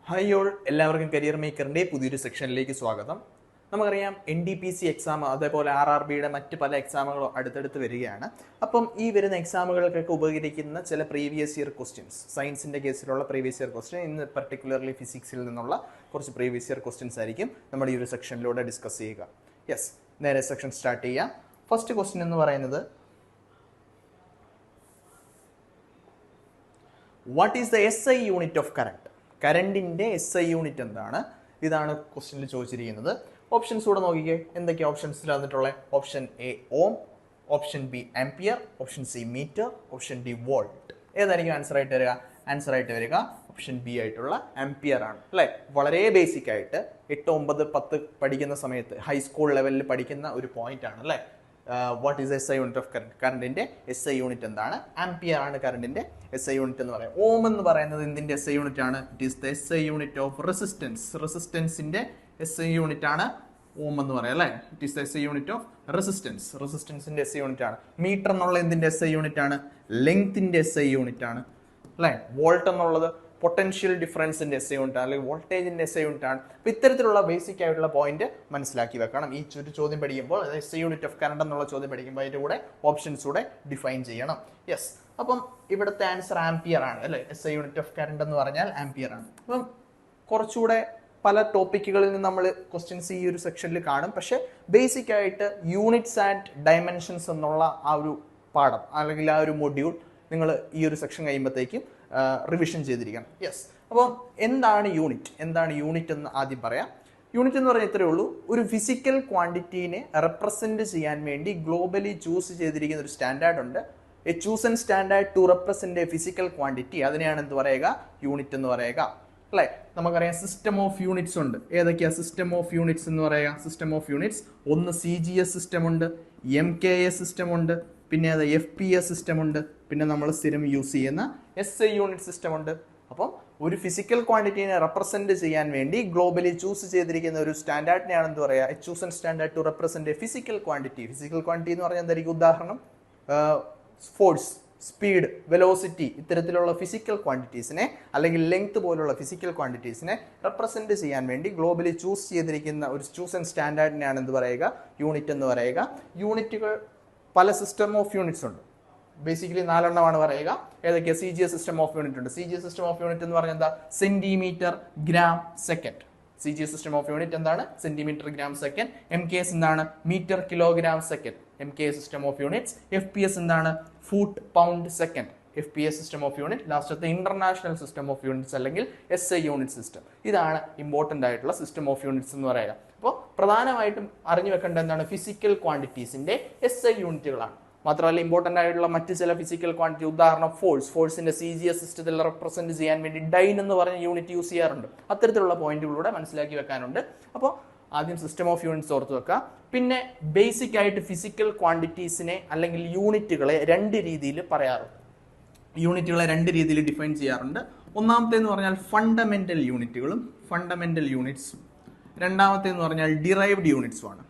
Hi all, എല്ലാവർക്കും career മേക്കറിൻ്റെ പുതിയൊരു സെക്ഷനിലേക്ക് സ്വാഗതം. നമുക്കറിയാം NDPC എക്സാം അതേപോലെ RRBയുടെ മറ്റ് പല എക്സാമുകളും അടുത്തടുത്ത് വരികയാണ്. അപ്പം ഈ വരുന്ന എക്സാമുകൾക്കൊക്കെ ഉപകരിക്കുന്ന ചില പ്രീവിയസ് ഇയർ ക്വസ്റ്റ്യൻസ്, സയൻസിൻ്റെ കേസിലുള്ള പ്രീവിയസ് ഇയർ ക്വസ്റ്റ്യൻ, ഇന്ന് പർട്ടിക്കുലർലി ഫിസിക്സിൽ നിന്നുള്ള കുറച്ച് പ്രീവിയസ് ഇയർ ക്വസ്റ്റ്യൻസ് ആയിരിക്കും നമ്മൾ ഈ ഒരു സെക്ഷനിലൂടെ ഡിസ്കസ് ചെയ്യുക. യെസ്, നേരെ സെക്ഷൻ സ്റ്റാർട്ട് ചെയ്യാം. ഫസ്റ്റ് ക്വസ്റ്റ്യൻ എന്ന് പറയുന്നത്, what is the SI unit of current? കറണ്ടിൻ്റെ SI യൂണിറ്റ് എന്താണ്? ഇതാണ് ക്വസ്റ്റ്യനിൽ ചോദിച്ചിരിക്കുന്നത്. ഓപ്ഷൻസ് കൂടെ നോക്കിക്കേ, എന്തൊക്കെയാണ് ഓപ്ഷൻസിൽ വന്നിട്ടുള്ളത്? Option A ohm, option B ampere, option C metre, option D volt. ഏതായിരിക്കും ആൻസർ ആയിട്ട് വരിക? ആൻസർ ആയിട്ട് വരിക ഓപ്ഷൻ ബി ആയിട്ടുള്ള ആംപിയർ ആണ്, അല്ലേ? വളരെ ബേസിക് ആയിട്ട് 8, 9, 10 പഠിക്കുന്ന സമയത്ത് ഹൈസ്കൂൾ ലെവലിൽ പഠിക്കുന്ന ഒരു പോയിന്റ് ആണ്, അല്ലേ? What is SI unit of current? കറണ്ടിന്റെ SI യൂണിറ്റ് എന്താണ്? ആംപിയർ ആണ് കറണ്ടിന്റെ SI യൂണിറ്റ് എന്ന് പറയാം. ഓം എന്ന് പറയുന്നത് എന്തിന്റെ SI യൂണിറ്റ് ആണ്? It is the SI unit of resistance. റെസിസ്റ്റൻസിന്റെ SI യൂണിറ്റ് ആണ് ഓം എന്ന് പറയാം, അല്ലേ? It is the SI unit of resistance. റെസിസ്റ്റൻസിന്റെ SI യൂണിറ്റ് ആണ്. മീറ്റർ എന്നുള്ള എന്തിന്റെ SI യൂണിറ്റ് ആണ്? ലെങ്ത്തിന്റെ SI യൂണിറ്റ് ആണ്, അല്ലേ? വോൾട്ട് എന്നുള്ളത് പൊട്ടൻഷ്യൽ ഡിഫറൻസിന്റെ SI യൂണിറ്റ് ആണ്, അല്ലെങ്കിൽ വോൾട്ടേജിന്റെ SI യൂണിറ്റ് ആണ്. അപ്പോൾ ഇത്തരത്തിലുള്ള ബേസിക് ആയിട്ടുള്ള പോയിന്റ് മനസ്സിലാക്കി വെക്കണം. ഈ ഒരു ചോദ്യം പഠിക്കുമ്പോൾ, SI യൂണിറ്റ് ഓഫ് കറണ്ട് എന്നുള്ള ചോദ്യം പഠിക്കുമ്പോൾ അതിന്റെ കൂടെ ഓപ്ഷൻസ് കൂടെ ഡിഫൈൻ ചെയ്യണം. യെസ്, അപ്പം ഇവിടുത്തെ ആൻസർ ആംപിയർ ആണ്, അല്ലേ? SI യൂണിറ്റ് ഓഫ് കറണ്ട് എന്ന് പറഞ്ഞാൽ ആംപിയർ ആണ്. അപ്പം കുറച്ചുകൂടെ പല ടോപ്പിക്കുകളിൽ നിന്ന് നമ്മൾ ക്വസ്റ്റ്യൻസ് ഈ ഒരു സെക്ഷനിൽ കാണും. പക്ഷേ ബേസിക് ആയിട്ട് യൂണിറ്റ്സ് ആൻഡ് ഡയമെൻഷൻസ് എന്നുള്ള ആ ഒരു പാഠം അല്ലെങ്കിൽ ആ ഒരു മൊഡ്യൂൾ നിങ്ങൾ ഈ ഒരു സെക്ഷൻ കഴിയുമ്പോഴത്തേക്കും റിവിഷൻ ചെയ്തിരിക്കണം. യെസ്, അപ്പം എന്താണ് യൂണിറ്റ്? എന്താണ് യൂണിറ്റ് എന്ന് ആദ്യം പറയാം. യൂണിറ്റ് എന്ന് പറഞ്ഞാൽ ഇത്രയേ ഉള്ളൂ, ഒരു ഫിസിക്കൽ ക്വാണ്ടിറ്റീനെ റെപ്രസെന്റ് ചെയ്യാൻ വേണ്ടി ഗ്ലോബലി ചൂസ് ചെയ്തിരിക്കുന്ന ഒരു സ്റ്റാൻഡേർഡ് ഉണ്ട്. A chosen standard to represent a physical quantity, അതിനെയാണ് എന്ത് പറയുക? യൂണിറ്റ് എന്ന് പറയുക, അല്ലേ? നമുക്കറിയാം സിസ്റ്റം ഓഫ് യൂണിറ്റ്സ് ഉണ്ട്. ഏതൊക്കെയാ സിസ്റ്റം ഓഫ് യൂണിറ്റ്സ് എന്ന് പറയുക? സിസ്റ്റം ഓഫ് യൂണിറ്റ്സ് ഒന്ന് CGS സിസ്റ്റം ഉണ്ട്, MKS സിസ്റ്റം ഉണ്ട്, പിന്നെ അത് FPS സിസ്റ്റം ഉണ്ട്, പിന്നെ നമ്മൾ സ്ഥിരം യൂസ് ചെയ്യുന്ന SI യൂണിറ്റ് സിസ്റ്റം ഉണ്ട്. അപ്പം ഒരു ഫിസിക്കൽ ക്വാണ്ടിറ്റീനെ റെപ്രസെന്റ് ചെയ്യാൻ വേണ്ടി ഗ്ലോബലി ചൂസ് ചെയ്തിരിക്കുന്ന ഒരു സ്റ്റാൻഡേർഡിനെയാണ് എന്ത് പറയുക? A chosen standard to represent a physical quantity. Physical quantity എന്ന് പറഞ്ഞാൽ എന്തായിരിക്കും? ഉദാഹരണം ഫോഴ്സ്, സ്പീഡ്, വെലോസിറ്റി, ഇത്തരത്തിലുള്ള ഫിസിക്കൽ ക്വാണ്ടിറ്റീസിനെ അല്ലെങ്കിൽ ലെങ്ത് പോലുള്ള ഫിസിക്കൽ ക്വാണ്ടിറ്റീസിനെ റെപ്രസെന്റ് ചെയ്യാൻ വേണ്ടി ഗ്ലോബലി ചൂസ് ചെയ്തിരിക്കുന്ന ഒരു ചൂസൺ സ്റ്റാൻഡേർഡിനെയാണ് എന്ത് പറയുക? യൂണിറ്റ് എന്ന് പറയുക. യൂണിറ്റുകൾ പല സിസ്റ്റം ഓഫ് യൂണിറ്റ്സ് ഉണ്ട്. ബേസിക്കലി 4 എണ്ണമാണ് പറയുക. ഏതൊക്കെയാണ്? CGS സിസ്റ്റം ഓഫ് യൂണിറ്റ് ഉണ്ട്. CGS സിസ്റ്റം ഓഫ് യൂണിറ്റ് എന്ന് പറഞ്ഞാൽ എന്താ? Centimetre, gram, second. CGS system of unit എന്താണ്? Centimetre, gram, second. MKS എന്താണ്? Metre, kilogram, second. MKS system of units. FPS എന്താണ്? Foot, pound, second. FPS system of unit. ലാസ്റ്റത്തെ international system of units അല്ലെങ്കിൽ SI unit system. ഇതാണ് important ആയിട്ടുള്ള system of units എന്ന് പറയുക. അപ്പോൾ പ്രധാനമായിട്ടും അറിഞ്ഞു വെക്കേണ്ട എന്താണ്? ഫിസിക്കൽ ക്വാണ്ടിറ്റീസിന്റെ SI യൂണിറ്റുകളാണ്. മാത്രമല്ല ഇമ്പോർട്ടൻ്റ് ആയിട്ടുള്ള മറ്റ് ചില ഫിസിക്കൽ ക്വാണ്ടിറ്റി, ഉദാഹരണം ഫോഴ്സിന്റെ CGS സിസ്റ്റത്തിൽ റെപ്രസെന്റ് ചെയ്യാൻ വേണ്ടി ഡൈൻ എന്ന് പറഞ്ഞ യൂണിറ്റ് യൂസ് ചെയ്യാറുണ്ട്. അത്തരത്തിലുള്ള പോയിന്റുകളിലൂടെ മനസ്സിലാക്കി വെക്കാനുണ്ട്. അപ്പോൾ ആദ്യം സിസ്റ്റം ഓഫ് യൂണിറ്റ്സ് ഓർത്ത് വെക്കുക. പിന്നെ ബേസിക് ആയിട്ട് ഫിസിക്കൽ ക്വാണ്ടിറ്റീസിനെ അല്ലെങ്കിൽ യൂണിറ്റുകളെ 2 രീതിയിൽ പറയാറുണ്ട്. യൂണിറ്റുകളെ 2 രീതിയിൽ ഡിഫൈൻ ചെയ്യാറുണ്ട്. ഒന്നാമത്തേന്ന് പറഞ്ഞാൽ ഫണ്ടമെന്റൽ യൂണിറ്റുകളും ഫണ്ടമെന്റൽ യൂണിറ്റ്സും. രണ്ടാമത്തേന്ന് പറഞ്ഞാൽ ഡിറൈവ്ഡ് യൂണിറ്റ്സുമാണ്.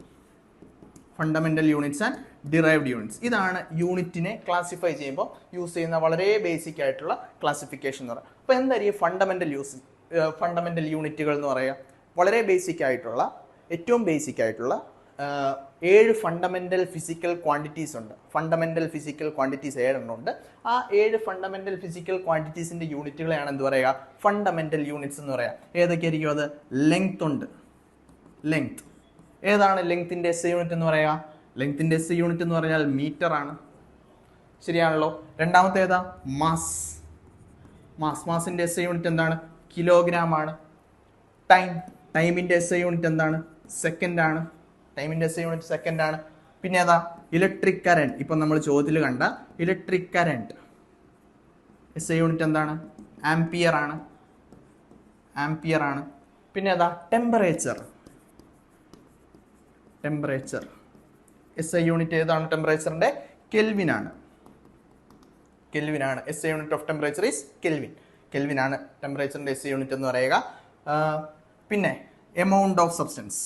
Fundamental units and derived units. ഇതാണ് യൂണിറ്റിനെ ക്ലാസിഫൈ ചെയ്യുമ്പോൾ യൂസ് ചെയ്യുന്ന വളരെ ബേസിക് ആയിട്ടുള്ള ക്ലാസിഫിക്കേഷൻ എന്ന് പറയുക. അപ്പോൾ എന്തായിരിക്കും ഫണ്ടമെന്റൽ യൂണിറ്റുകൾ എന്ന് പറയുക? വളരെ ബേസിക് ആയിട്ടുള്ള, ഏറ്റവും ബേസിക് ആയിട്ടുള്ള 7 ഫണ്ടമെന്റൽ ഫിസിക്കൽ ക്വാണ്ടിറ്റീസ് ഉണ്ട്. ഫണ്ടമെന്റൽ ഫിസിക്കൽ ക്വാണ്ടിറ്റീസ് 7 എണ്ണം ഉണ്ട്. ആ 7 ഫണ്ടമെന്റൽ ഫിസിക്കൽ ക്വാണ്ടിറ്റീസിന്റെ യൂണിറ്റുകളെയാണ് എന്ത് പറയുക? ഫണ്ടമെന്റൽ യൂണിറ്റ്സ് എന്ന് പറയാം. ഏതൊക്കെയായിരിക്കും അത്? ലെങ്ത് ഉണ്ട്. ലെങ്ത് ഏതാണ്? ലെങ്ത്തിന്റെ SI യൂണിറ്റ് എന്ന് പറയുക? ലെങ്ത്തിന്റെ SI യൂണിറ്റ് എന്ന് പറഞ്ഞാൽ മീറ്റർ ആണ്. ശരിയാണല്ലോ. രണ്ടാമത്തെ ഏതാ? മാസിന്റെ SI യൂണിറ്റ് എന്താണ്? കിലോഗ്രാം ആണ്. ടൈമിന്റെ SI യൂണിറ്റ് എന്താണ്? സെക്കൻഡ് ആണ്. ടൈമിന്റെ SI യൂണിറ്റ് സെക്കൻഡ് ആണ്. പിന്നെ ഏതാ? Electric current. ഇപ്പൊ നമ്മൾ ചോദ്യത്തിൽ കണ്ട ഇലക്ട്രിക് കറന്റ് SI യൂണിറ്റ് എന്താണ്? ആംപിയർ ആണ്. പിന്നെ ഏതാ? ടെമ്പറേച്ചർ SI യൂണിറ്റ് ഏതാണ്? ടെമ്പറേച്ചറിന്റെ കെൽവിൻ ആണ്. SI unit of temperature is kelvin ആണ് ടെമ്പറേച്ചറിന്റെ SI യൂണിറ്റ് എന്ന് പറയുക. പിന്നെ എമൗണ്ട് ഓഫ് സബ്സ്റ്റൻസ്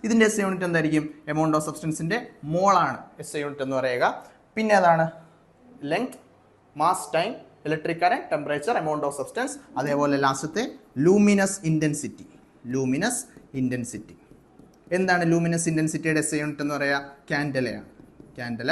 ഇതിന്റെ SI യൂണിറ്റ് എന്തായിരിക്കും? എമൗണ്ട് ഓഫ് സബ്സ്റ്റൻസിന്റെ മോളാണ് SI യൂണിറ്റ് എന്ന് പറയുക. പിന്നെ അതാണ് length, mass, time, electric current, temperature, amount of substance. അതേപോലെ ലാസ്റ്റത്തെ ലൂമിനസ് ഇൻറ്റൻസിറ്റി. ലൂമിനസ് ഇൻറ്റൻസിറ്റി എന്താണ്? ലൂമിനസ് ഇൻറ്റൻസിറ്റിയുടെ SI യൂണിറ്റ് എന്ന് പറയുക കാൻഡലയാണ്. കാൻഡല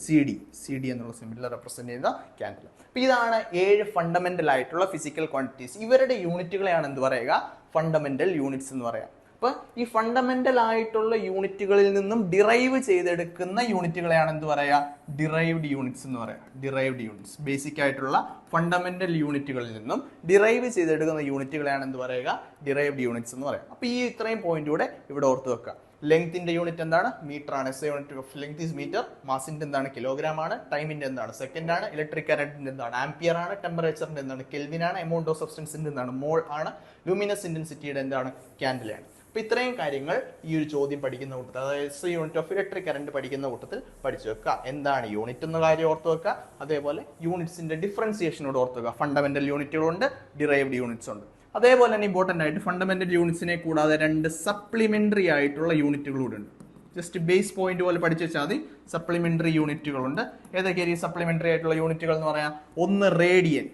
CD എന്നുള്ള സിമ്പിൾ റെപ്രസെന്റ് ചെയ്യുന്ന കാൻഡല. അപ്പോൾ ഇതാണ് 7 ഫണ്ടമെന്റൽ ആയിട്ടുള്ള ഫിസിക്കൽ ക്വാണ്ടിറ്റീസ്. ഇവരുടെ യൂണിറ്റുകളെയാണ് എന്ത് പറയുക? ഫണ്ടമെന്റൽ യൂണിറ്റ്സ് എന്ന് പറയാം. അപ്പോൾ ഈ ഫണ്ടമെന്റൽ ആയിട്ടുള്ള യൂണിറ്റുകളിൽ നിന്നും ഡിറൈവ് ചെയ്തെടുക്കുന്ന യൂണിറ്റുകളെയാണ് എന്ത് പറയുക? ഡിറൈവ്ഡ് യൂണിറ്റ്സ് എന്ന് പറയാം. ഡിറൈവ്ഡ് യൂണിറ്റ്സ്, ബേസിക് ആയിട്ടുള്ള ഫണ്ടമെന്റൽ യൂണിറ്റുകളിൽ നിന്നും ഡിറൈവ് ചെയ്തെടുക്കുന്ന യൂണിറ്റുകളെയാണ് എന്ത് പറയുക? ഡിറൈവ്ഡ് യൂണിറ്റ്സ് എന്ന് പറയാം. അപ്പോൾ ഈ ഇത്രയും പോയിന്റ് കൂടെ ഇവിടെ ഓർത്ത് വെക്കുക. ലെങ്ത്തിന്റെ യൂണിറ്റ് എന്താണ്? മീറ്റർ ആണ്. SI unit of length is metre. മാസിന്റെ എന്താണ്? കിലോഗ്രാം ആണ്. ടൈമിന്റെ എന്താണ്? സെക്കൻഡ് ആണ്. ഇലക്ട്രിക് കറന്റിന്റെ എന്താണ്? ആംപിയർ ആണ്. ടെമ്പറേച്ചറിന്റെ എന്താണ്? കെൽവിൻ ആണ്. എമൗണ്ട് ഓഫ് സബ്സ്റ്റൻസിന്റെ എന്താണ്? മോൾ ആണ്. ലൂമിനസ് ഇന്റൻസിറ്റിയുടെ എന്താണ്? കാൻഡലയാണ്. അപ്പോൾ ഇത്രയും കാര്യങ്ങൾ ഈ ഒരു ചോദ്യം പഠിക്കുന്ന കൂട്ടത്തിൽ, അതായത് SI unit of electric current പഠിക്കുന്ന കൂട്ടത്തിൽ പഠിച്ചു വെക്കുക. എന്താണ് യൂണിറ്റ് എന്ന കാര്യം ഓർത്ത് വെക്കുക. അതേപോലെ യൂണിറ്റ്സിന്റെ ഡിഫറൻസിയേഷനോട് ഓർത്ത് വെക്കുക. ഫണ്ടമെന്റൽ യൂണിറ്റുകളുണ്ട്, ഡിറൈവ്ഡ് യൂണിറ്റ്സ് ഉണ്ട്. അതേപോലെ തന്നെ ഇമ്പോർട്ടൻ്റ് ആയിട്ട് ഫണ്ടമെന്റൽ യൂണിറ്റ്സിനെ കൂടാതെ 2 സപ്ലിമെന്ററി ആയിട്ടുള്ള യൂണിറ്റുകളൂടെ ഉണ്ട്. ജസ്റ്റ് ബേസ് പോയിന്റ് പോലെ പഠിച്ചു വെച്ചാൽ മതി. സപ്ലിമെന്ററി യൂണിറ്റുകളുണ്ട്. ഏതൊക്കെയാണ് ഈ സപ്ലിമെന്ററി ആയിട്ടുള്ള യൂണിറ്റുകൾ എന്ന് പറയാം? ഒന്ന് റേഡിയൻ.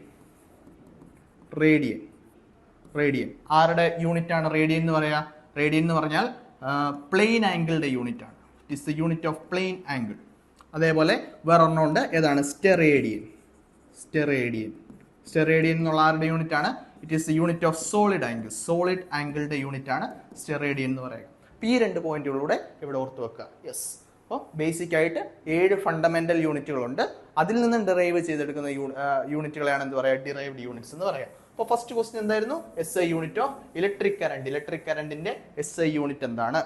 റേഡിയൻ ആരുടെ യൂണിറ്റ് ആണ് റേഡിയൻ എന്ന് പറയാ? റേഡിയൻ എന്ന് പറഞ്ഞാൽ പ്ലെയിൻ ആംഗിളിന്റെ യൂണിറ്റ് ആണ്. It is the unit of plane angle. അതേപോലെ വേറെ ഒരെണ്ണം ഉണ്ട്. ഏതാണ്? സ്റ്റെറേഡിയൻ എന്നുള്ള ആരുടെ യൂണിറ്റ് ആണ്? It is the unit of solid angle. Solid ആംഗിളിന്റെ യൂണിറ്റ് ആണ് സ്റ്റെറേഡിയൻ എന്ന് പറയുക. അപ്പോൾ ഈ 2 പോയിന്റുകളിലൂടെ ഇവിടെ ഓർത്ത് വെക്കുക. യെസ്. അപ്പോൾ ബേസിക് ആയിട്ട് 7 ഫണ്ടമെന്റൽ യൂണിറ്റുകളുണ്ട്. അതിൽ നിന്നും ഡിറൈവ് ചെയ്തെടുക്കുന്ന യൂണിറ്റുകളെയാണ് എന്ത് പറയുക? ഡിറൈവ്ഡ് യൂണിറ്റ്സ് എന്ന് പറയാം. അപ്പോൾ ഫസ്റ്റ് ക്വസ്റ്റ്യൻ എന്തായിരുന്നു? SI unit of electric current. Electric കറന്റിന്റെ SI യൂണിറ്റ് എന്താണ്?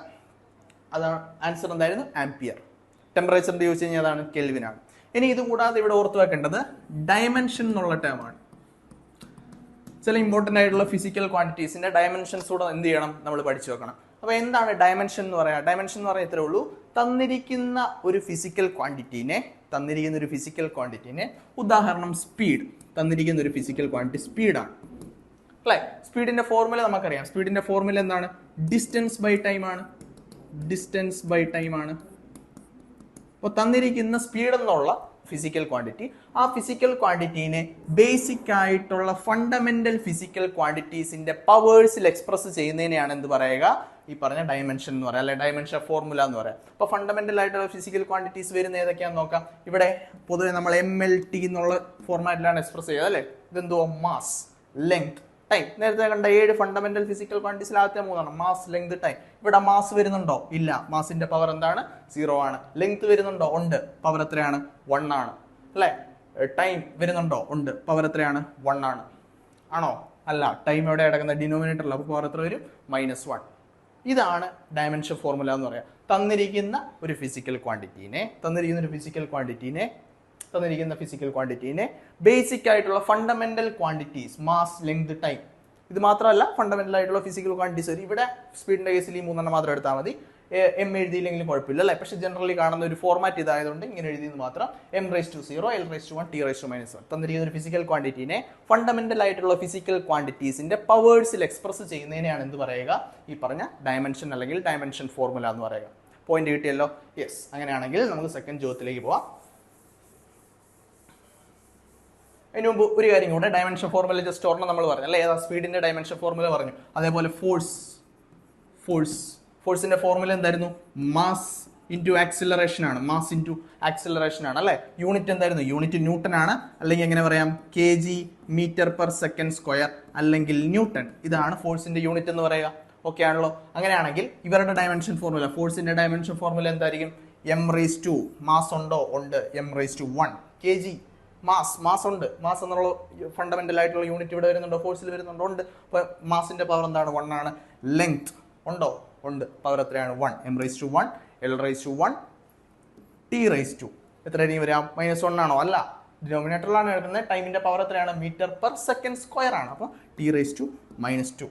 അതാണ് ആൻസർ. എന്തായിരുന്നു? ആംപിയർ. ടെമ്പറേച്ചറിന്റെ യൂസ് കഴിഞ്ഞാൽ അതാണ്? കെൽവിൻ ആണ്. ഇനി ഇത് കൂടാതെ ഇവിടെ ഓർത്ത് വെക്കേണ്ടത് ഡയമെൻഷൻ എന്നുള്ള ടേം ആണ്. ചില ഇമ്പോർട്ടൻ്റ് ആയിട്ടുള്ള ഫിസിക്കൽ ക്വാണ്ടിറ്റീസിന്റെ ഡയമെൻഷൻസ് കൂടെ എന്ത് ചെയ്യണം? നമ്മൾ പഠിച്ചു വെക്കണം. അപ്പോൾ എന്താണ് ഡയമെൻഷൻ എന്ന് പറയാം? ഡയമെൻഷൻ എന്ന് പറയാൻ ഇത്രേ ഉള്ളൂ. തന്നിരിക്കുന്ന ഒരു ഫിസിക്കൽ ക്വാണ്ടിറ്റീനെ, ഉദാഹരണം സ്പീഡ്. തന്നിരിക്കുന്ന ഒരു ഫിസിക്കൽ ക്വാണ്ടിറ്റി സ്പീഡാണ് അല്ലേ? സ്പീഡിന്റെ ഫോർമുല നമുക്കറിയാം. സ്പീഡിന്റെ ഫോർമുല എന്താണ്? ഡിസ്റ്റൻസ് ബൈ ടൈം ആണ്. അപ്പോൾ തന്നിരിക്കുന്ന സ്പീഡ് എന്നുള്ള ഫിസിക്കൽ ക്വാണ്ടിറ്റി, ആ ഫിസിക്കൽ ക്വാണ്ടിറ്റീനെ ബേസിക് ആയിട്ടുള്ള ഫണ്ടമെന്റൽ ഫിസിക്കൽ ക്വാണ്ടിറ്റീസിന്റെ പവേഴ്സിൽ എക്സ്പ്രസ് ചെയ്യുന്നതിനെയാണ് എന്ത് പറയുക? ഈ പറഞ്ഞ ഡയമെൻഷൻ എന്ന് പറയാം, അല്ലെ ഡയമെൻഷൻ ഫോർമുല എന്ന് പറയാം. അപ്പോൾ ഫണ്ടമെന്റൽ ആയിട്ടുള്ള ഫിസിക്കൽ ക്വാണ്ടിറ്റീസ് വരുന്ന ഏതൊക്കെയാണെന്ന് നോക്കാം. ഇവിടെ പൊതുവെ നമ്മൾ MLT എന്നുള്ള ഫോർമാറ്റിലാണ് എക്സ്പ്രസ് ചെയ്യുക അല്ലേ? ഇതെന്തോ? Mass, length, time. നേരത്തെ കണ്ട 7 ഫണ്ടമെന്റൽ ഫിസിക്കൽ ക്വാണ്ടിറ്റീസിൽ ആദ്യത്തെ 3 മാസ്, ലെങ്ത്, ടൈം. ഇവിടെ മാസ് വരുന്നുണ്ടോ? ഇല്ല. മാസിന്റെ പവർ എന്താണ്? 0 ആണ്. ലെങ്ത് വരുന്നുണ്ടോ? ഉണ്ട്. പവർ എത്രയാണ്? 1 ആണ് അല്ലേ? ടൈം വരുന്നുണ്ടോ? ഉണ്ട്. പവർ എത്രയാണ്? 1 ആണ്. ആണോ? അല്ല. ടൈം എവിടെ കിടക്കുന്ന? ഡിനോമിനേറ്ററിൽ. അപ്പോൾ പവർ എത്ര വരും? -1. ഇതാണ് ഡയമെൻഷൻ ഫോർമുല എന്ന് പറയാം. തന്നിരിക്കുന്ന ഫിസിക്കൽ ക്വാണ്ടിറ്റീനെ ബേസിക് ആയിട്ടുള്ള fundamental quantities, mass, length, time. ഇത് മാത്രമല്ല, ഫണ്ടമെന്റൽ ആയിട്ടുള്ള ഫിസിക്കൽ ക്വാണ്ടിറ്റീസ് വരും. ഇവിടെ സ്പീഡിന്റെ കേസിൽ ഈ 3 മാത്രം എടുത്താൽ മതി. M എഴുതിയില്ലെങ്കിലും കുഴപ്പമില്ല അല്ലേ? പക്ഷെ ജനറലി കാണുന്ന ഒരു ഫോർമാറ്റ് ഇതായതുകൊണ്ട് ഇങ്ങനെ എഴുതിയെന്ന് മാത്രം. M⁻0, L⁻1, T⁻−1. തന്നിരിക്കുന്ന ഒരു ഫിസിക്കൽ ക്വാണ്ടിറ്റീനെ ഫണ്ടമെന്റൽ ആയിട്ടുള്ള ഫിസിക്കൽ ക്വാണ്ടിറ്റീസിന്റെ പവേഴ്സിൽ എക്സ്പ്രസ് ചെയ്യുന്നതിനെയാണ് എന്ത് പറയുക? ഈ പറഞ്ഞ ഡയമെൻഷൻ അല്ലെങ്കിൽ ഡയമെൻഷൻ ഫോർമുല എന്ന് പറയുക. പോയിന്റ് കിട്ടിയല്ലോ? യെസ്. അങ്ങനെയാണെങ്കിൽ നമുക്ക് സെക്കൻഡ് ചോദ്യത്തിലേക്ക് പോവാം. അതിന് മുമ്പ് ഒരു കാര്യം കൂടെ, ഡയമെൻഷൻ ഫോർമുല ജസ്റ്റ് ഓർമ്മ നമ്മൾ പറഞ്ഞു അല്ലേ? ഏതാ? സ്പീഡിന്റെ ഡയമെൻഷൻ ഫോർമുല പറഞ്ഞു. അതേപോലെ ഫോഴ്സിന്റെ ഫോർമുല എന്തായിരുന്നു? മാസ് ഇൻറ്റു ആക്സിലറേഷൻ ആണ്. അല്ലേ? യൂണിറ്റ് എന്തായിരുന്നു? യൂണിറ്റ് ന്യൂട്ടൺ ആണ്. അല്ലെങ്കിൽ എങ്ങനെ പറയാം? kg m/s², അല്ലെങ്കിൽ ന്യൂട്ടൺ. ഇതാണ് ഫോഴ്സിന്റെ യൂണിറ്റ് എന്ന് പറയുക. ഓക്കെ ആണല്ലോ? അങ്ങനെയാണെങ്കിൽ ഇവരുടെ ഡയമെൻഷൻ ഫോർമുല, ഫോഴ്സിന്റെ ഡയമെൻഷൻ ഫോർമുല എന്തായിരിക്കും? M⁻². മാസ് ഉണ്ടോ? ഉണ്ട്. M⁻1. kg മാസ് ഉണ്ട്. മാസ് എന്നുള്ള ഫണ്ടമെന്റൽ ആയിട്ടുള്ള യൂണിറ്റ് ഇവിടെ വരുന്നുണ്ടോ? ഫോഴ്സിൽ വരുന്നുണ്ടോ? ഉണ്ട്. അപ്പോൾ മാസിന്റെ പവർ എന്താണ്? 1 ആണ്. ലെങ്ത് ഉണ്ടോ? ഉണ്ട്. പവർ എത്രയാണ്? 1. M⁻1, L⁻1, T⁻2. എത്രയായിരിക്കും വരാം? -1 ആണോ? അല്ല. ഡിനോമിനേറ്ററിലാണ് എടുക്കുന്നത്. ടൈമിന്റെ പവർ എത്രയാണ്? m/s² ആണ്. അപ്പോൾ T⁻².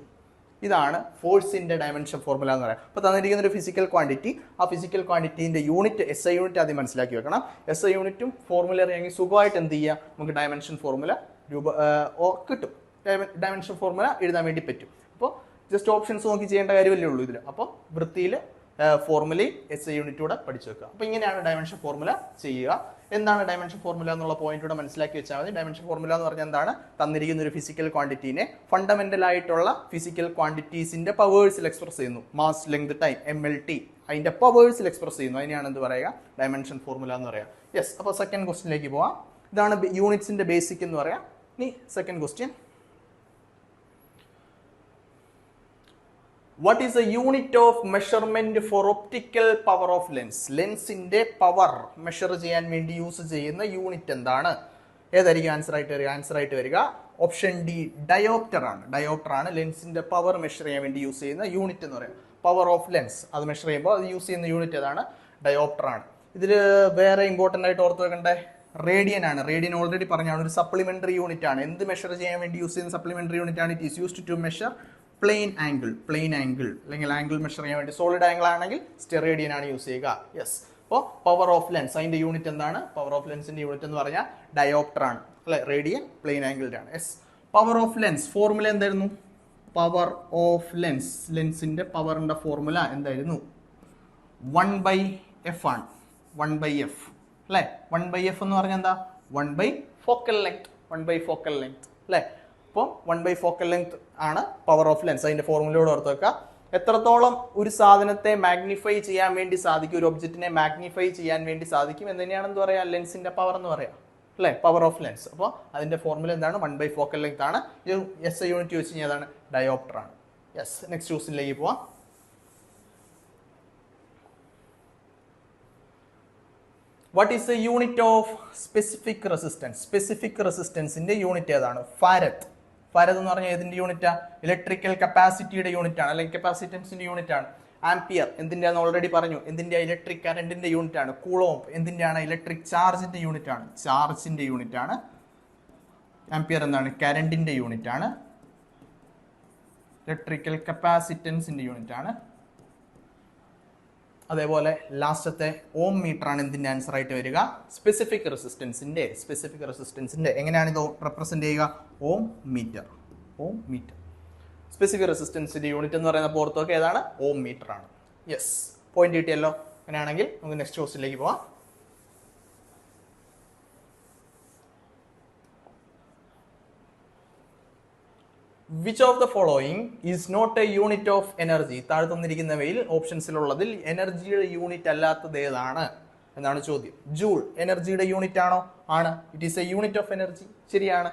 ഇതാണ് ഫോഴ്സിന്റെ ഡയമെൻഷൻ ഫോർമുല എന്ന് പറയുന്നത്. അപ്പോൾ തന്നിരിക്കുന്ന ഒരു ഫിസിക്കൽ ക്വാണ്ടിറ്റി, ആ ഫിസിക്കൽ ക്വാണ്ടിറ്റീന്റെ യൂണിറ്റ് SI യൂണിറ്റ് ആദ്യം മനസ്സിലാക്കി വെക്കണം. SI യൂണിറ്റും ഫോർമുല അറിയാമെങ്കിൽ സുഖമായിട്ട് എന്ത് ചെയ്യുക? നമുക്ക് ഡയമെൻഷൻ ഫോർമുല കിട്ടും. ഡയമെൻഷൻ ഫോർമുല എഴുതാൻ വേണ്ടി പറ്റും. അപ്പോൾ ജസ്റ്റ് ഓപ്ഷൻസ് നോക്കി ചെയ്യേണ്ട കാര്യമല്ലേ ഉള്ളൂ ഇതിൽ. അപ്പോൾ വൃത്തിയിൽ ഫോർമുലയും SI യൂണിറ്റൂടെ പഠിച്ചു വെക്കുക. അപ്പോൾ ഇങ്ങനെയാണ് ഡയമെൻഷൻ ഫോർമുല ചെയ്യുക. എന്താണ് ഡയമെൻഷൻ ഫോർമുല എന്നുള്ള പോയിന്റ് കൂടെ മനസ്സിലാക്കി വെച്ചാൽ മതി. ഡയമെൻഷൻ ഫോർമുല എന്ന് പറഞ്ഞാൽ എന്താണ്? തന്നിരിക്കുന്ന ഒരു ഫിസിക്കൽ ക്വാണ്ടിറ്റീനെ ഫണ്ടമെന്റൽ ആയിട്ടുള്ള ഫിസിക്കൽ ക്വാണ്ടിറ്റീസിന്റെ പവേഴ്സിൽ എക്സ്പ്രസ് ചെയ്യുന്നു. മാസ്, ലെങ്ത്, ടൈം, MLT അതിന്റെ പവേഴ്സിൽ എക്സ്പ്രസ് ചെയ്യുന്നു. അതിനെയാണ് എന്ത് പറയുക? ഡയമെൻഷൻ ഫോർമുല എന്ന് പറയുക. യെസ്. അപ്പോൾ സെക്കൻഡ് ക്വസ്റ്റിനിലേക്ക് പോവാം. ഇതാണ് യൂണിറ്റ്സിന്റെ ബേസിക് എന്ന് പറയാം. ഇനി second question, what is the unit of measurement for optical power of lens? ലെൻസിന്റെ പവർ മെഷർ ചെയ്യാൻ വേണ്ടി യൂസ് ചെയ്യുന്ന യൂണിറ്റ് എന്താണ്? ഏതായിരിക്കും ആൻസർ ആയിട്ട് വരിക? ഓപ്ഷൻ ഡി, ഡയോപ്റ്റർ ആണ്. ഡയോപ്റ്റർ ആണ് ലെൻസിന്റെ പവർ മെഷർ ചെയ്യാൻ വേണ്ടി യൂസ് ചെയ്യുന്ന യൂണിറ്റ് എന്ന് പറയുന്നത്. പവർ ഓഫ് ലെൻസ് അത് മെഷർ ചെയ്യുമ്പോൾ അത് യൂസ് ചെയ്യുന്ന യൂണിറ്റ് ഏതാണ്? ഡയോപ്റ്റർ ആണ്. ഇതിൽ വേറെ ഇമ്പോർട്ടൻ്റ് ആയിട്ട് ഓർത്ത് വെക്കേണ്ട റേഡിയൻ ആണ്. റേഡിയൻ ഓൾറെഡി പറഞ്ഞാണ് ഒരു സപ്ലിമെന്ററി യൂണിറ്റ് ആണ്. എന്ത് മെഷർ ചെയ്യാൻ വേണ്ടി യൂസ് ചെയ്യുന്ന സപ്ലിമെന്ററി യൂണിറ്റ് ആണ്? It is used to measure plane angle അല്ലെങ്കിൽ ആംഗിൾ മെഷർ ചെയ്യാൻ വേണ്ടി. സോളിഡ് ആംഗിൾ ആണെങ്കിൽ സ്റ്റെറേഡിയൻ ആണ് യൂസ് ചെയ്യുക. യെസ്. അപ്പോൾ പവർ ഓഫ് ലെൻസ് അതിന്റെ യൂണിറ്റ് എന്താണ്? പവർ ഓഫ് ലെൻസിന്റെ യൂണിറ്റ് എന്ന് പറഞ്ഞാൽ ഡയോപ്റ്റർ ആണ് അല്ലെ? റേഡിയൻ പ്ലെയിൻ ആംഗിളിന്റെ ആണ്. Yes. Power of lens formula എന്തായിരുന്നു? പവർ ഓഫ് ലെൻസിന്റെ പവറിന്റെ ഫോർമുല എന്തായിരുന്നു? 1/f ആണ്. 1/f അല്ലെ? 1/f എന്ന് പറഞ്ഞാൽ എന്താ? 1/ഫോക്കൽ ലെങ്ത് അല്ലെ? അപ്പോൾ 1/ഫോക്കൽ ലെങ്ത് ആണ് പവർ ഓഫ് ലെൻസ്. അതിന്റെ ഫോർമുലയോട് ഓർത്ത് വെക്കുക. എത്രത്തോളം ഒരു സാധനത്തെ മാഗ്നിഫൈ ചെയ്യാൻ വേണ്ടി സാധിക്കും, ഒരു ഒബ്ജക്റ്റിനെ മാഗ്നിഫൈ ചെയ്യാൻ വേണ്ടി സാധിക്കും എന്തിനാണെന്ന് പറയാം? ലെൻസിന്റെ പവർ എന്ന് പറയാം അല്ലെ? Power of lens. അപ്പോൾ അതിന്റെ ഫോർമുല എന്താണ്? 1/ഫോക്കൽ ലെങ്ത് ആണ്. SI യൂണിറ്റ് വെച്ച് കഴിഞ്ഞാൽ ഏതാണ്? ഡയോപ്റ്റർ ആണ്. യെസ്. നെക്സ്റ്റ് ക്വസ്റ്റ്യനിലേക്ക് പോവാം. What is the unit of specific resistance? Specific റെസിസ്റ്റൻസിന്റെ യൂണിറ്റ് ഏതാണ്? ഫാരത്ത്. ഫാരത്ത് എന്ന് പറഞ്ഞാൽ ഏതിന്റെ യൂണിറ്റാ? ഇലക്ട്രിക്കൽ കപ്പാസിറ്റിയുടെ യൂണിറ്റ് ആണ് അല്ലെങ്കിൽ കപ്പാസിറ്റൻസിന്റെ യൂണിറ്റ് ആണ്. ആംപിയർ എന്തിന്റെ ഓൾറെഡി പറഞ്ഞു. എന്തിന്റെ? ഇലക്ട്രിക് കറന്റിന്റെ യൂണിറ്റ് ആണ്. കൂളോംബ് എന്തിന്റെയാണ്? ഇലക്ട്രിക് ചാർജിന്റെ യൂണിറ്റ് ആണ്. ചാർജിന്റെ യൂണിറ്റ് ആണ്. ആംപിയർ എന്താണ്? കറന്റിന്റെ യൂണിറ്റ് ആണ്. ഇലക്ട്രിക്കൽ കപ്പാസിറ്റൻസിന്റെ യൂണിറ്റ് ആണ്. അതേപോലെ ലാസ്റ്റത്തെ ഓം മീറ്റർ ആണ് എന്തിന്റെ ആൻസർ ആയിട്ട് വരിക? സ്പെസിഫിക് റെസിസ്റ്റൻസിന്റെ എങ്ങനെയാണ് ഇത് റെപ്രസെന്റ് ചെയ്യുക? Ohm metre. സ്പെസിഫിക് റെസിസ്റ്റൻസിന്റെ യൂണിറ്റ് എന്ന് പറയുന്ന പുറത്തൊക്കെ ഏതാണ്? ഓം മീറ്റർ ആണ്. യെസ്. പോയിന്റ് കിട്ടിയല്ലോ. അങ്ങനെയാണെങ്കിൽ നമുക്ക് നെക്സ്റ്റ് ക്വസ്റ്റ്യനിലേക്ക് പോവാം. Which of the following is not a unit of energy? താഴെ തന്നിരിക്കുന്നവയിൽ ഓപ്ഷൻസിലുള്ളതിൽ എനർജിയുടെ യൂണിറ്റ് അല്ലാത്തത് ഏതാണ് എന്നാണ് ചോദ്യം. ജൂൾ എനർജിയുടെ യൂണിറ്റ് ആണോ? ആണ്. It is a unit of energy. ശരിയാണ്.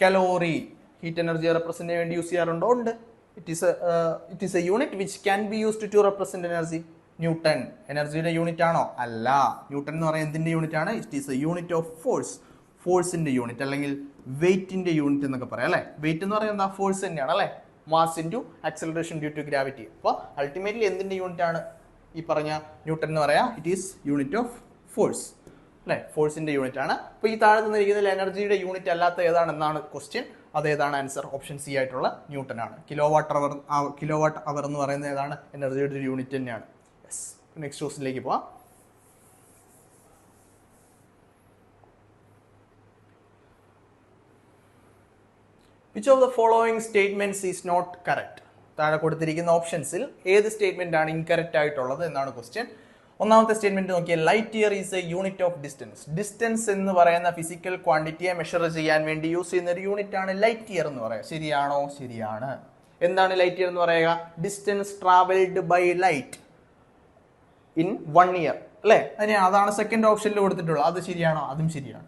കലോറി ഹീറ്റ് എനർജി റെപ്രസെന്റ് ചെയ്യാൻ വേണ്ടി യൂസ് ചെയ്യാറുണ്ടോ? ഉണ്ട്. It is a unit which can be used to represent energy. Newton എനർജിയുടെ യൂണിറ്റ് ആണോ? അല്ല. ന്യൂട്ടൺ എന്ന് പറയുന്നത് എന്തിന്റെ യൂണിറ്റ് ആണ്? It is a unit of ഫോഴ്സിന്റെ യൂണിറ്റ് അല്ലെങ്കിൽ വെയിറ്റിന്റെ യൂണിറ്റ് എന്നൊക്കെ പറയാം അല്ലെ? വെയിറ്റ് എന്ന് പറയുന്നത് എന്താ? ഫോഴ്സ് തന്നെയാണ് അല്ലെ? Mass into acceleration due to gravity. അപ്പോൾ അൾട്ടിമേറ്റ്ലി എന്തിന്റെ യൂണിറ്റ് ആണ് ഈ പറഞ്ഞ ന്യൂട്ടൺ എന്ന് പറയാം? It is unit of force അല്ലെ? ഫോഴ്സിന്റെ യൂണിറ്റ് ആണ്. അപ്പോൾ ഈ താഴെ തന്നിരിക്കുന്നതിൽ എനർജിയുടെ യൂണിറ്റ് അല്ലാത്ത ഏതാണെന്നാണ് ക്വസ്റ്റ്യൻ. അതേതാണ് ആൻസർ? ഓപ്ഷൻ സി ആയിട്ടുള്ള ന്യൂട്ടൺ ആണ്. കിലോവാട്ട് അവർ എന്ന് പറയുന്നത് ഏതാണ്? എനർജിയുടെ ഒരു യൂണിറ്റ് തന്നെയാണ്. യെസ്. നെക്സ്റ്റ് ക്വസ്റ്റ്യനിലേക്ക് പോവാം. Which of the following statements is not correct? താഴെ കൊടുത്തിരിക്കുന്ന ഓപ്ഷൻസിൽ ഏത് സ്റ്റേറ്റ്മെന്റ് ആണ് ഇൻകറക്റ്റ് ആയിട്ടുള്ളത് എന്നാണ് ക്വസ്റ്റ്യൻ. ഒന്നാമത്തെ സ്റ്റേറ്റ്മെന്റ് നോക്കിയാൽ light year is a unit of distance. Distance എന്ന് പറയുന്ന ഫിസിക്കൽ ക്വാണ്ടിറ്റിയെ മെഷർ ചെയ്യാൻ വേണ്ടി യൂസ് ചെയ്യുന്ന ഒരു യൂണിറ്റ് ആണ് ലൈറ്റ് ഇയർ എന്ന് പറയുക. ശരിയാണോ? ശരിയാണ്. എന്താണ് ലൈറ്റ് ഇയർ എന്ന് പറയുക? Distance travelled by light in 1 year അല്ലെ? അതാണ് സെക്കൻഡ് ഓപ്ഷനിൽ കൊടുത്തിട്ടുള്ളത്. അത് ശരിയാണോ? അതും ശരിയാണ്.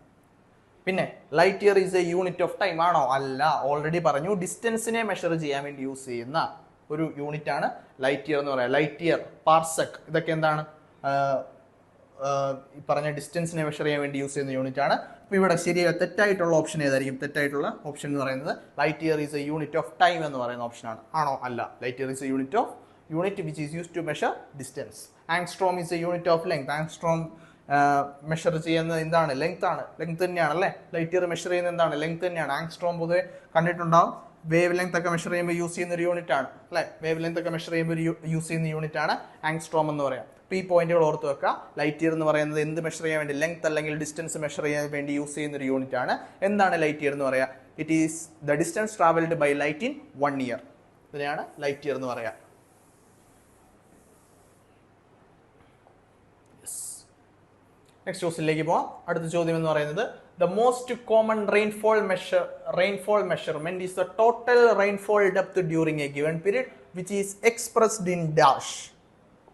പിന്നെ light year is a unit of time ആണോ? അല്ല. ഓൾറെഡി പറഞ്ഞു ഡിസ്റ്റൻസിനെ മെഷർ ചെയ്യാൻ വേണ്ടി യൂസ് ചെയ്യുന്ന ഒരു യൂണിറ്റ് ആണ് ലൈറ്റ് ഇയർ എന്ന് പറയാം. ലൈറ്റ് ഇയർ, പാർസെക് ഇതൊക്കെ എന്താണ്? ഈ പറഞ്ഞ ഡിസ്റ്റൻസിനെ മെഷർ ചെയ്യാൻ വേണ്ടി യൂസ് ചെയ്യുന്ന യൂണിറ്റ് ആണ്. അപ്പോൾ ഇവിടെ ശരിയായ തെറ്റായിട്ടുള്ള ഓപ്ഷൻ ഏതായിരിക്കും? തെറ്റായിട്ടുള്ള ഓപ്ഷൻ എന്ന് പറയുന്നത് light year is a unit of time എന്ന് പറയുന്ന ഓപ്ഷനാണ്. ആണോ? അല്ല. Light year is a unit which is use to measure distance. Angstrom is a unit of length. Angstrom measure ചെയ്യുന്നത് എന്താണ്? ലെങ്ത് ആണ്. ലെങ്ത് തന്നെയാണ് അല്ലേ? ലൈറ്റ് ഇയർ മെഷർ ചെയ്യുന്നത് എന്താണ്? ലെങ്ത് തന്നെയാണ്. ആങ്സ്ട്രോം പൊതുവെ കണ്ടിട്ടുണ്ടാവും. വേവ് ലെങ്ത് ഒക്കെ മെഷർ ചെയ്യുമ്പോൾ യൂസ് ചെയ്യുന്ന ഒരു യൂണിറ്റ് ആണ് അല്ലെ? വേവ് ലെങ്ത് ഒക്കെ മെഷർ ചെയ്യുമ്പോൾ യൂസ് ചെയ്യുന്ന യൂണിറ്റ് ആണ് ആങ്സ്ട്രോം എന്ന് പറയാം. അപ്പോൾ ഈ പോയിന്റുകൾ ഓർത്ത് വെക്കുക. ലൈറ്റ് ഇയർ എന്ന് പറയുന്നത് എന്ത് മെഷർ ചെയ്യാൻ വേണ്ടി? ലെങ്ത് അല്ലെങ്കിൽ ഡിസ്റ്റൻസ് മെഷർ ചെയ്യാൻ വേണ്ടി യൂസ് ചെയ്യുന്ന ഒരു യൂണിറ്റ് ആണ്. എന്താണ് ലൈറ്റ് ഇയർ എന്ന് പറയാ? It is the distance travelled by light in 1 year. ഇതിനെയാണ് ലൈറ്റ് ഇയർ എന്ന് പറയാ. നെക്സ്റ്റ് ക്വസ്റ്റിനിലേക്ക് പോവാം. അടുത്ത ചോദ്യം എന്ന് പറയുന്നത് the most common rainfall measurement is the total rainfall depth during a given period which is expressed in dash.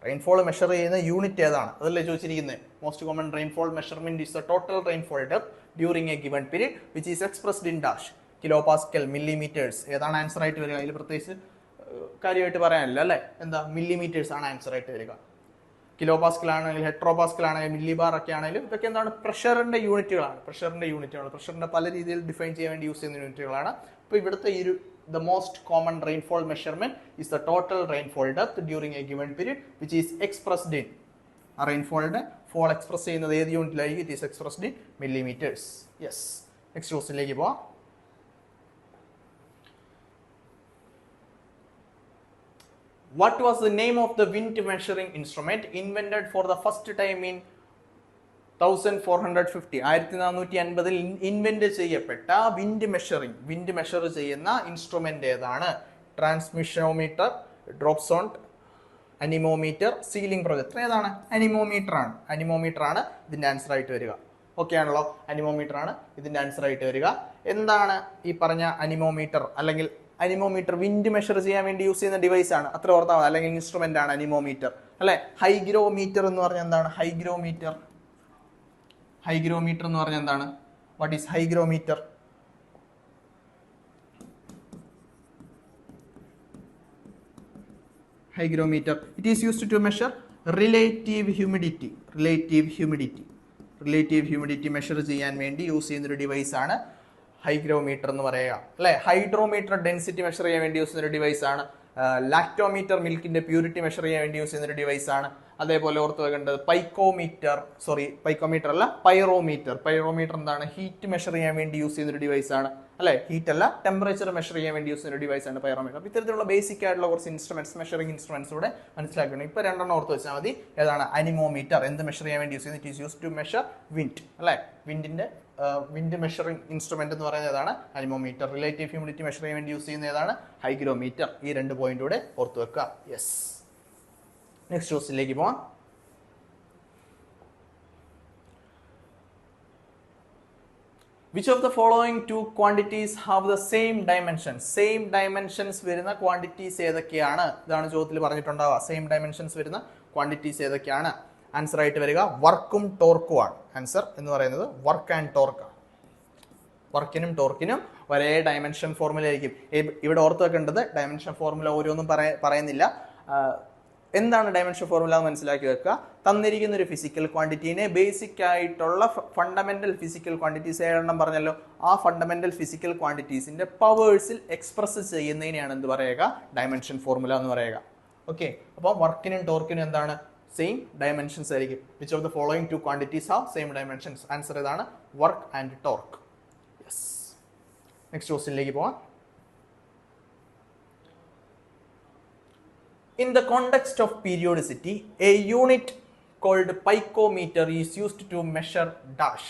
Rainfall measure ചെയ്യുന്ന യൂണിറ്റ് ഏതാണ്? അതല്ലേ ചോദിച്ചിരിക്കുന്നത്. Most common rainfall measurement is the total rainfall depth during a given period which is expressed in dash. Kilo Pascal, millimetres ഏതാണ് answer ആയിട്ട് വരിക? അതിൽ പ്രത്യേകിച്ച് കാര്യമായിട്ട് പറയാനില്ല അല്ലേ. എന്താ? മില്ലിമീറ്റേഴ്സ് ആണ് ആൻസർ ആയിട്ട് വരിക. കിലോ പാസ്കൽ ആണെങ്കിൽ, ഹെട്രോ പാസ്കൽ ആണെങ്കിലും, മില്ലി ബാർ ഒക്കെ ആണെങ്കിലും ഇതൊക്കെ എന്താണ്? പ്രഷറിന്റെ യൂണിറ്റുകളാണ്. പ്രഷറിന്റെ പല രീതിയിൽ ഡിഫൈൻ ചെയ്യാൻ വേണ്ടി യൂസ് ചെയ്യുന്ന യൂണിറ്റുകളാണ്. അപ്പോൾ ഇവിടുത്തെ ഈ ഒരു the most common rainfall measurement is the total rainfall depth during a given period which is expressed in a rainfall fall express ചെയ്യുന്നത് ഏത് യൂണിറ്റിലായിരിക്കും? it is expressed in millimeters. yes. next ക്വസ്റ്റ്യനിലേക്ക് പോവാം. what was the name of the wind measuring instrument invented for the first time in 1450? 1450 invent ചെയ്യപ്പെട്ട wind measure ചെയ്യുന്ന instrument ഏതാണ്? ട്രാൻസ്മിഷനോമീറ്റർ, drop സോണ്ട്, anemometer, ceiling projector. ഏതാണ്? Anemometer ആണ് ഇതിന്റെ answer ആയിട്ട് വരിക. ഓക്കെ ആണല്ലോ. അനിമോമീറ്റർ ആണ് ഇതിന്റെ ആൻസർ ആയിട്ട് വരിക. എന്താണ് ഈ പറഞ്ഞ അനിമോമീറ്റർ? അല്ലെങ്കിൽ അനിമോമീറ്റർ വിൻഡ് മെഷർ ചെയ്യാൻ വേണ്ടി യൂസ് ചെയ്യുന്ന ഡിവൈസ് ആണ്. അത്ര ഓർത്താൽ മതി. അല്ലെങ്കിൽ ഇൻസ്ട്രുമെന്റ് ആണ് അനിമോമീറ്റർ അല്ലെ. ഹൈഗ്രോമീറ്റർ എന്ന് പറഞ്ഞാൽ എന്താണ്? ഹൈഗ്രോമീറ്റർ എന്ന് പറഞ്ഞാൽ എന്താണ്? What is hygrometer? it is used to measure relative humidity measure ചെയ്യാൻ വേണ്ടി യൂസ് ചെയ്യുന്ന ഒരു ഡിവൈസ് ആണ് ഹൈഗ്രോമീറ്റർ എന്ന് പറയുക അല്ലെ. ഹൈഡ്രോമീറ്റർ ഡെൻസിറ്റി മെഷർ ചെയ്യാൻ വേണ്ടി യൂസ് ചെയ്യുന്ന ഒരു ഡിവൈസ് ആണ്. ലാക്ടോമീറ്റർ മിൽക്കിന്റെ പ്യൂരിറ്റി മെഷർ ചെയ്യാൻ വേണ്ടി യൂസ് ചെയ്യുന്ന ഒരു ഡിവൈസ് ആണ്. അതേപോലെ ഓർത്ത് വെക്കേണ്ടത് പൈക്കോമീറ്റർ അല്ല, പൈറോമീറ്റർ എന്താണ്? ഹീറ്റ് മെഷർ ചെയ്യാൻ വേണ്ടി യൂസ് ചെയ്യുന്ന ഒരു ഡിവൈസ് ആണ് അല്ലെ. ഹീറ്റ് അല്ല, ടെമ്പറേച്ചർ മെഷർ ചെയ്യാൻ വേണ്ടി യൂസ് ചെയ്യുന്ന ഒരു ഡിവൈസ് ആണ് പൈറോമീറ്റർ. അപ്പോൾ ഇത്തരത്തിലുള്ള ബേസിക് ആയിട്ടുള്ള കുറച്ച് മെഷറിംഗ് ഇൻസ്ട്രുമെന്റ്സ് കൂടെ മനസ്സിലാക്കണം. ഇപ്പോൾ രണ്ടെണ്ണം ഓർത്ത് വെച്ചാൽ മതി. ഏതാണ്? അനിമോമീറ്റർ എന്ത് മെഷർ ചെയ്യാൻ വേണ്ടി യൂസ് ചെയ്യുന്നത്? It is use to measure wind അല്ലെ. വിൻഡ് മെഷറിംഗ് ഇൻസ്ട്രുമെന്റ് എന്ന് പറയുന്നത് ഏതാണ്? അനിമോമീറ്റർ. റിലേറ്റീവ് ഹ്യൂമിഡിറ്റി മെഷർ ചെയ്യാൻ വേണ്ടി യൂസ് ചെയ്യുന്ന ഏതാണ്? ഹൈഗ്രോമീറ്റർ. ഈ രണ്ട് പോയിന്റ് കൂടെ ഓർത്ത് വെക്കുക. യെസ്. നെക്സ്റ്റ് ക്വസ്റ്റ്യനിലേക്ക് പോവാം. Which of the following two quantities have the same dimensions? Same dimensions വരുന്ന quantities ഏതൊക്കെയാണ്? ഇതാണ് ചോദ്യത്തിൽ പറഞ്ഞിട്ടുണ്ടാവുക. Same dimensions വരുന്ന quantities ഏതൊക്കെയാണ്? ആൻസർ ആയിട്ട് വരിക വർക്കും ടോർക്കും ആണ്. ആൻസർ എന്ന് പറയുന്നത് വർക്ക് ആൻഡ് ടോർക്ക്. വർക്കിനും ടോർക്കിനും ഒരേ ഡയമെൻഷൻ ഫോർമുല ആയിരിക്കും. ഇവിടെ ഓർത്ത് വെക്കേണ്ടത് ഡയമെൻഷൻ ഫോർമുല ഓരോന്നും പറയുന്നില്ല. എന്താണ് ഡയമെൻഷൻ ഫോർമുല എന്ന് മനസ്സിലാക്കി വെക്കുക. തന്നിരിക്കുന്ന ഒരു ഫിസിക്കൽ ക്വാണ്ടിറ്റീനെ ബേസിക് ആയിട്ടുള്ള ഫണ്ടമെന്റൽ ഫിസിക്കൽ ക്വാണ്ടിറ്റീസ് ഏഴെണ്ണം പറഞ്ഞല്ലോ. ആ ഫണ്ടമെന്റൽ ഫിസിക്കൽ ക്വാണ്ടിറ്റീസിന്റെ പവേഴ്സിൽ എക്സ്പ്രസ് ചെയ്യുന്നതിനെയാണ് എന്ത് പറയുക? ഡയമെൻഷൻ ഫോർമുല എന്ന് പറയുക. ഓക്കെ. അപ്പോൾ വർക്കിനും ടോർക്കിനും എന്താണ്? സെയിം ഡയമെൻഷൻസ് ആയിരിക്കും. Which of the following two quantities have same dimensions? Answer ഏതാണ്? Work and torque. Yes. Next ക്വസ്റ്റ്യനിലേക്ക് പോവാം. In the context of periodicity, a unit called picometer is used to measure dash.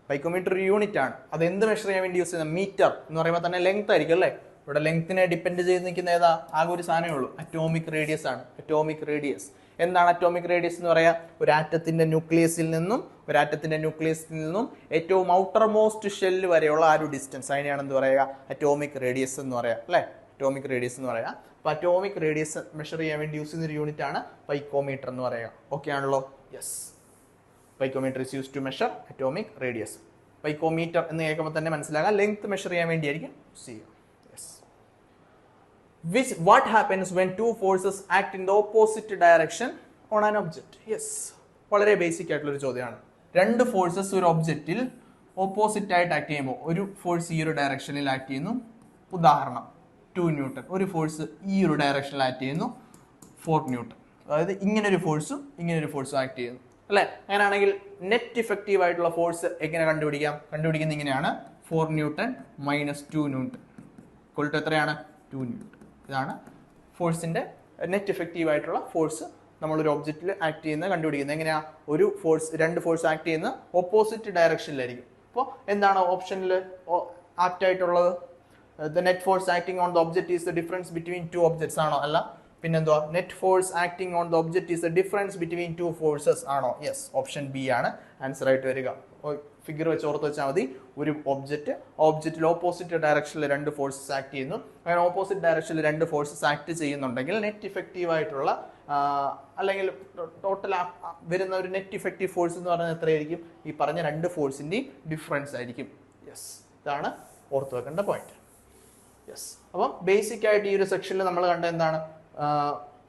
Picometer ഒരു unit ആണ്. അത് എന്ത് measure ചെയ്യാൻ വേണ്ടി use ചെയ്യുന്നത്? മീറ്റർ എന്ന് പറയുമ്പോൾ തന്നെ ലെങ്ത് ആയിരിക്കും അല്ലേ. ഇവിടെ ലെങ്ത്തിനെ ഡിപ്പെൻഡ് ചെയ്ത് നിൽക്കുന്ന ഏതാ? ആകെ ഒരു സാധനമേ ഉള്ളൂ. അറ്റോമിക് റേഡിയസ് ആണ്. അറ്റോമിക് റേഡിയസ് എന്താണ്? അറ്റോമിക് റേഡിയസ് എന്ന് പറയാ ഒരു ആറ്റത്തിന്റെ ന്യൂക്ലിയസിൽ നിന്നും ഏറ്റവും ഔട്ടർ മോസ്റ്റ് ഷെല്ല് വരെയുള്ള ആ ഒരു ഡിസ്റ്റൻസ്, അതിനെയാണ് എന്ത് പറയുക? അറ്റോമിക് റേഡിയസ് എന്ന് പറയാം അല്ലെ. അറ്റോമിക് റേഡിയസ് എന്ന് പറയാം. അപ്പോൾ അറ്റോമിക് റേഡിയസ് മെഷർ ചെയ്യാൻ വേണ്ടി യൂസ് ചെയ്യുന്ന ഒരു യൂണിറ്റ് ആണ് പൈക്കോമീറ്റർ എന്ന് പറയുക. ഓക്കെ ആണല്ലോ. Yes. Picometre is use to measure atomic radius. Picometre എന്ന് കേൾക്കുമ്പോൾ തന്നെ മനസ്സിലാകാം ലെങ്ത് മെഷർ ചെയ്യാൻ വേണ്ടിയായിരിക്കും യൂസ് ചെയ്യുക. What happens when two forces act in the opposite direction on an object? Yes. വളരെ ബേസിക് ആയിട്ടുള്ള ഒരു ചോദ്യമാണ്. രണ്ട് ഫോഴ്സസ് ഒരു ഒബ്ജക്റ്റിൽ ഓപ്പോസിറ്റ് ആയിട്ട് ആക്ട് ചെയ്യുമ്പോൾ, ഒരു ഫോഴ്സ് ഈ ഒരു ഡയറക്ഷനിൽ ആക്ട് ചെയ്യുന്നു, ഉദാഹരണം 2 ന്യൂട്ടൺ. ഒരു ഫോഴ്സ് ഈ ഒരു ഡയറക്ഷനിൽ ആക്ട് ചെയ്യുന്നു, 4 ന്യൂട്ടൺ. അതായത് ഇങ്ങനൊരു ഫോഴ്സും ആക്ട് ചെയ്യുന്നു അല്ലെ. അങ്ങനെയാണെങ്കിൽ നെറ്റ് ഇഫക്റ്റീവ് ആയിട്ടുള്ള ഫോഴ്സ് എങ്ങനെ കണ്ടുപിടിക്കുന്നത് ഇങ്ങനെയാണ്. 4 newton minus 2 newton equal to എത്രയാണ്? 2 ന്യൂട്ടൺ. ഇതാണ് ഫോഴ്സിന്റെ നെറ്റ് ഇഫക്റ്റീവ് ആയിട്ടുള്ള ഫോഴ്സ് നമ്മളൊരു ഒബ്ജക്റ്റിൽ ആക്ട് ചെയ്യുന്നത് കണ്ടുപിടിക്കുന്നത്. എങ്ങനെയാ? രണ്ട് ഫോഴ്സ് ആക്ട് ചെയ്യുന്ന ഓപ്പോസിറ്റ് ഡയറക്ഷനിലായിരിക്കും. അപ്പോൾ എന്താണ് ഓപ്ഷനിൽ ആപ്റ്റ് ആയിട്ടുള്ളത്? The net force acting on the object is the difference between two objects ആണോ? അല്ല. പിന്നെന്തുവാ net force acting on the object is the difference between two forces ആണോ? യെസ്, ഓപ്ഷൻ ബി ആണ് ആൻസർ ആയിട്ട് വരിക. ഫിഗർ വെച്ച് ഓർത്ത് വെച്ചാൽ മതി. ഒരു ഒബ്ജക്റ്റിൽ ഓപ്പോസിറ്റ് ഡയറക്ഷനിൽ രണ്ട് ഫോഴ്സസ് ആക്ട് ചെയ്യുന്നു. അങ്ങനെ ഓപ്പോസിറ്റ് ഡയറക്ഷനിൽ രണ്ട് ഫോഴ്സസ് ആക്ട് ചെയ്യുന്നുണ്ടെങ്കിൽ നെറ്റ് ഇഫക്റ്റീവ് ആയിട്ടുള്ള അല്ലെങ്കിൽ ടോട്ടൽ വരുന്ന ഒരു നെറ്റ് ഇഫക്റ്റീവ് ഫോഴ്സ് എന്ന് പറഞ്ഞാൽ എത്രയായിരിക്കും? ഈ പറഞ്ഞ രണ്ട് ഫോഴ്സിൻ്റെയും ഡിഫറൻസ് ആയിരിക്കും. യെസ്, ഇതാണ് ഓർത്ത് വെക്കേണ്ട പോയിന്റ്. യെസ്, അപ്പം ബേസിക് ആയിട്ട് ഈ ഒരു സെക്ഷനിൽ നമ്മൾ കണ്ട എന്താണ്?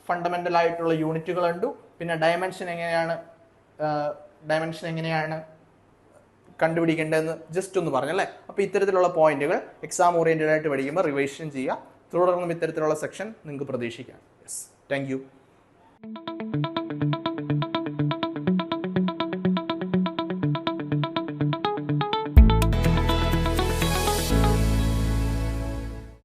ഫണ്ടമെന്റൽ ആയിട്ടുള്ള യൂണിറ്റുകൾ കണ്ടു. പിന്നെ ഡയമെൻഷൻ എങ്ങനെയാണ് കണ്ടുപിടിക്കേണ്ടതെന്ന് ജസ്റ്റ് ഒന്ന് പറഞ്ഞല്ലേ. അപ്പോൾ ഇത്തരത്തിലുള്ള പോയിന്റുകൾ എക്സാം ഓറിയന്റഡ് ആയിട്ട് പഠിക്കുമ്പോൾ റിവിഷൻ ചെയ്യുക. തുടർന്നും ഇത്തരത്തിലുള്ള സെക്ഷൻ നിങ്ങൾക്ക് പ്രതീക്ഷിക്കാം. Yes, thank you.